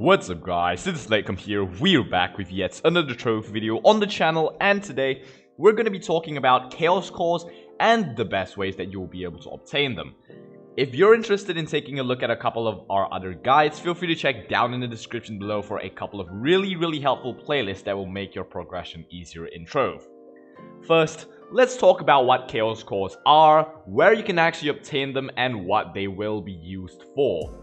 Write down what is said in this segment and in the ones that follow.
What's up guys, it's LateCom here. We're back with yet another Trove video on the channel, and today we're going to be talking about Chaos Cores and the best ways that you'll be able to obtain them. If you're interested in taking a look at a couple of our other guides, feel free to check down in the description below for a couple of really helpful playlists that will make your progression easier in Trove. First, let's talk about what Chaos Cores are, where you can actually obtain them, and what they will be used for.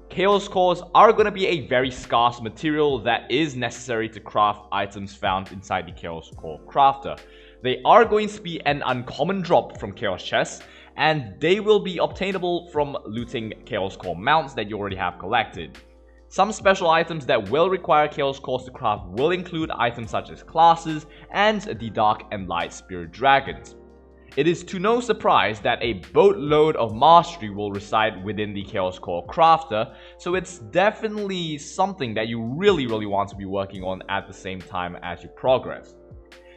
Chaos Cores are going to be a very scarce material that is necessary to craft items found inside the Chaos Core Crafter. They are going to be an uncommon drop from Chaos Chests, and they will be obtainable from looting Chaos Core mounts that you already have collected. Some special items that will require Chaos Cores to craft will include items such as classes and the Dark and Light Spirit Dragons. It is to no surprise that a boatload of mastery will reside within the Chaos Core Crafter, so it's definitely something that you really want to be working on at the same time as you progress.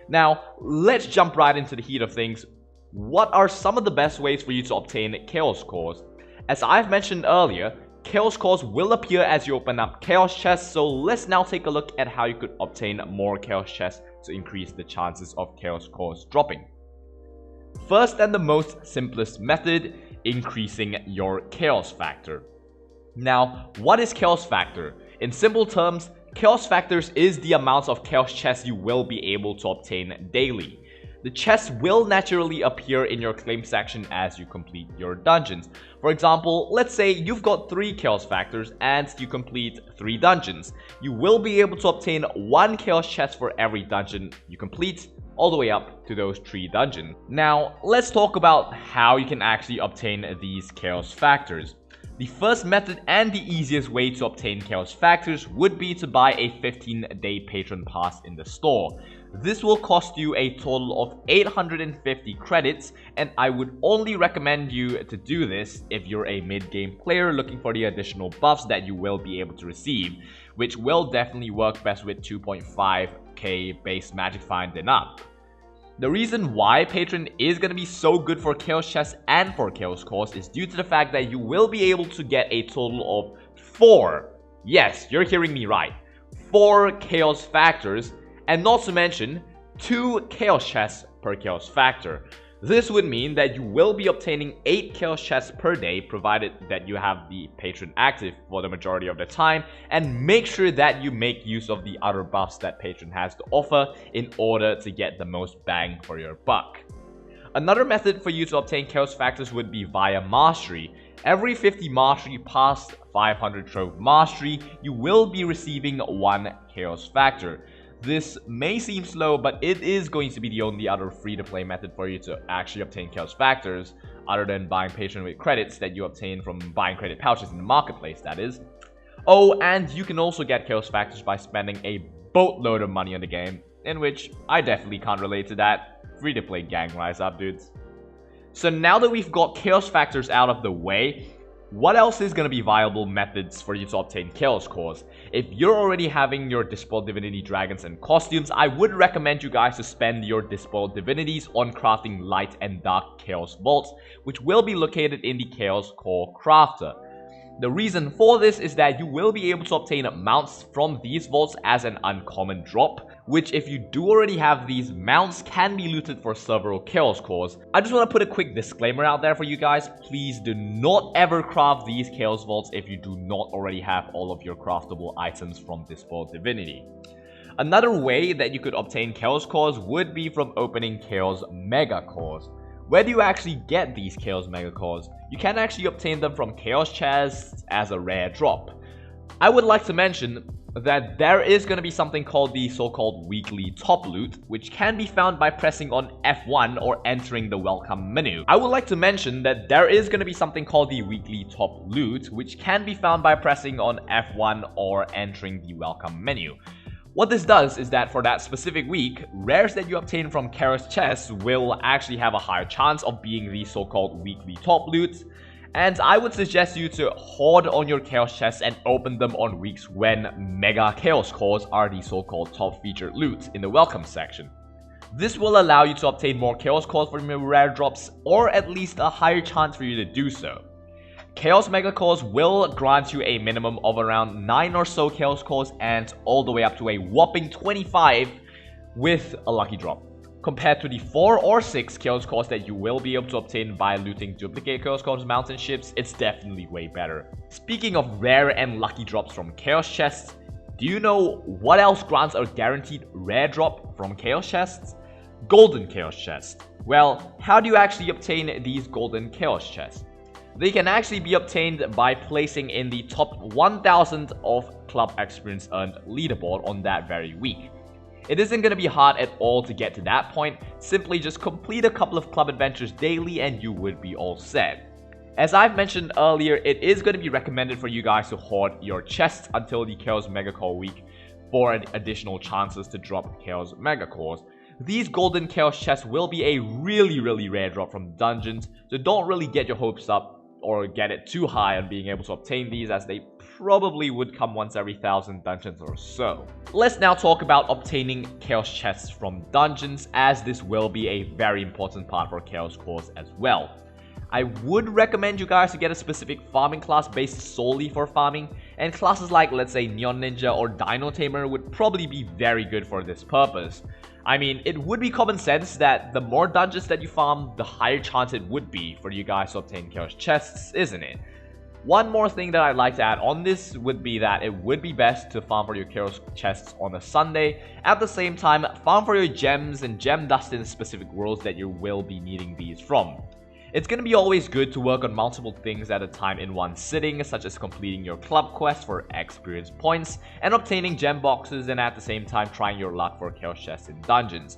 Now, let's jump right into the heat of things. What are some of the best ways for you to obtain Chaos Cores? As I've mentioned earlier, Chaos Cores will appear as you open up Chaos Chests, so let's now take a look at how you could obtain more Chaos Chests to increase the chances of Chaos Cores dropping. First and the most simplest method, increasing your Chaos Factor. Now, what is Chaos Factor? In simple terms, Chaos Factors is the amount of Chaos Chests you will be able to obtain daily. The chests will naturally appear in your claim section as you complete your dungeons. For example, let's say you've got 3 Chaos Factors and you complete 3 dungeons. You will be able to obtain 1 Chaos Chest for every dungeon you complete, all the way up to those 3 dungeons. Now, let's talk about how you can actually obtain these Chaos Factors. The first method and the easiest way to obtain Chaos Factors would be to buy a 15-day Patron Pass in the store. This will cost you a total of 850 credits, and I would only recommend you to do this if you're a mid-game player looking for the additional buffs that you will be able to receive, which will definitely work best with 2.5k base magic find and up. The reason why Patron is going to be so good for Chaos Chests and for Chaos Cores is due to the fact that you will be able to get a total of 4, yes, you're hearing me right, 4 Chaos Factors, and not to mention 2 Chaos Chests per Chaos Factor. This would mean that you will be obtaining 8 Chaos Chests per day, provided that you have the Patron active for the majority of the time, and make sure that you make use of the other buffs that Patron has to offer in order to get the most bang for your buck. Another method for you to obtain Chaos Factors would be via Mastery. Every 50 Mastery past 500 Trove Mastery, you will be receiving 1 Chaos Factor. This may seem slow, but it is going to be the only other free-to-play method for you to actually obtain Chaos Factors, other than buying Patron with credits that you obtain from buying credit pouches in the marketplace, that is. Oh, and you can also get Chaos Factors by spending a boatload of money on the game, in which I definitely can't relate to that. Free-to-play gang, rise up, dudes. So now that we've got Chaos Factors out of the way, what else is going to be viable methods for you to obtain Chaos Cores? If you're already having your Despoiled Divinity Dragons and costumes, I would recommend you guys to spend your Despoiled Divinities on crafting Light and Dark Chaos Vaults, which will be located in the Chaos Core Crafter. The reason for this is that you will be able to obtain mounts from these vaults as an uncommon drop, which if you do already have these mounts can be looted for several Chaos Cores. I just want to put a quick disclaimer out there for you guys. Please do not ever craft these Chaos Vaults if you do not already have all of your craftable items from Despoiled Divinity. Another way that you could obtain Chaos Cores would be from opening Chaos Mega Cores. Where do you actually get these Chaos Mega Cores? You can actually obtain them from Chaos Chests as a rare drop. I would like to mention that there is going to be something called the so-called weekly top loot, which can be found by pressing on F1 or entering the welcome menu. I would like to mention that there is going to be something called the weekly top loot, which can be found by pressing on F1 or entering the welcome menu. What this does is that for that specific week, rares that you obtain from Chaos Chests will actually have a higher chance of being the so-called weekly top loot, and I would suggest you to hoard on your Chaos Chests and open them on weeks when Mega Chaos Cores are the so-called top featured loot in the welcome section. This will allow you to obtain more Chaos Cores from your rare drops, or at least a higher chance for you to do so. Chaos Mega Cores will grant you a minimum of around 9 or so Chaos Cores and all the way up to a whopping 25 with a lucky drop. Compared to the 4 or 6 Chaos Cores that you will be able to obtain by looting duplicate Chaos Cores mountain ships, it's definitely way better. Speaking of rare and lucky drops from Chaos Chests, do you know what else grants a guaranteed rare drop from Chaos Chests? Golden Chaos Chests. Well, how do you actually obtain these Golden Chaos Chests? They can actually be obtained by placing in the top 1000 of Club Experience Earned leaderboard on that very week. It isn't going to be hard at all to get to that point, simply just complete a couple of club adventures daily and you would be all set. As I've mentioned earlier, it is going to be recommended for you guys to hoard your chests until the Chaos Mega Core week for additional chances to drop Chaos Mega Cores. These Golden Chaos Chests will be a really rare drop from dungeons, so don't really get your hopes up or get it too high on being able to obtain these, as they probably would come once every 1000 dungeons or so. Let's now talk about obtaining Chaos Chests from dungeons, as this will be a very important part for Chaos Cores as well. I would recommend you guys to get a specific farming class based solely for farming, and classes like, let's say, Neon Ninja or Dino Tamer would probably be very good for this purpose. I mean, it would be common sense that the more dungeons that you farm, the higher chance it would be for you guys to obtain Chaos Chests, isn't it? One more thing that I'd like to add on this would be that it would be best to farm for your Chaos Chests on a Sunday. At the same time, farm for your gems and gem dust in specific worlds that you will be needing these from. It's going to be always good to work on multiple things at a time in one sitting, such as completing your club quest for experience points and obtaining gem boxes, and at the same time trying your luck for Chaos Chests in dungeons.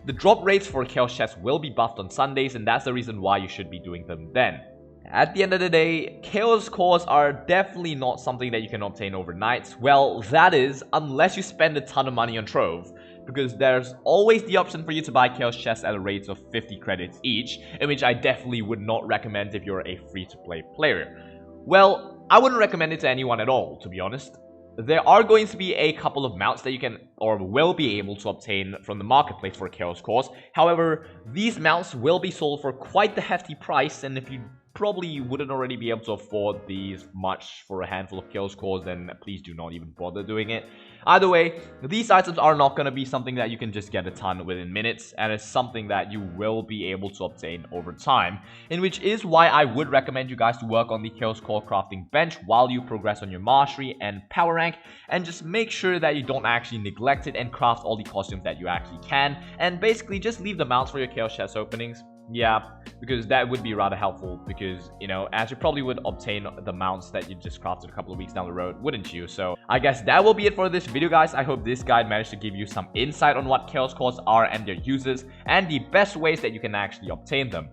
The drop rates for Chaos Chests will be buffed on Sundays, and that's the reason why you should be doing them then. At the end of the day, Chaos Cores are definitely not something that you can obtain overnight. Well, that is, unless you spend a ton of money on Trove, because there's always the option for you to buy Chaos Chests at a rate of 50 credits each, in which I definitely would not recommend if you're a free-to-play player. Well, I wouldn't recommend it to anyone at all, to be honest. There are going to be a couple of mounts that you can or will be able to obtain from the marketplace for Chaos Cores. However, these mounts will be sold for quite the hefty price, and if you probably wouldn't already be able to afford these much for a handful of Chaos Cores, then please do not even bother doing it. Either way, these items are not going to be something that you can just get a ton within minutes, and it's something that you will be able to obtain over time, in which is why I would recommend you guys to work on the Chaos Core crafting bench while you progress on your mastery and power rank, and just make sure that you don't actually neglect it and craft all the costumes that you actually can, and basically just leave the mounts for your Chaos Chest openings. Yeah, because that would be rather helpful, because, you know, as you probably would obtain the mounts that you just crafted a couple of weeks down the road, wouldn't you? So I guess that will be it for this video, guys. I hope this guide managed to give you some insight on what Chaos Cores are and their uses, and the best ways that you can actually obtain them.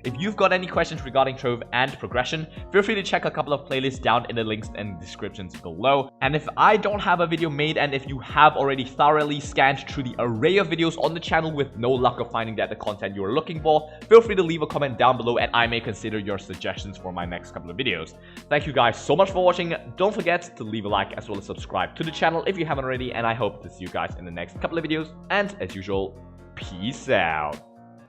If you've got any questions regarding Trove and progression, feel free to check a couple of playlists down in the links and descriptions below. And if I don't have a video made, and if you have already thoroughly scanned through the array of videos on the channel with no luck of finding the content you are looking for, feel free to leave a comment down below and I may consider your suggestions for my next couple of videos. Thank you guys so much for watching. Don't forget to leave a like as well as subscribe to the channel if you haven't already, and I hope to see you guys in the next couple of videos. And as usual, peace out.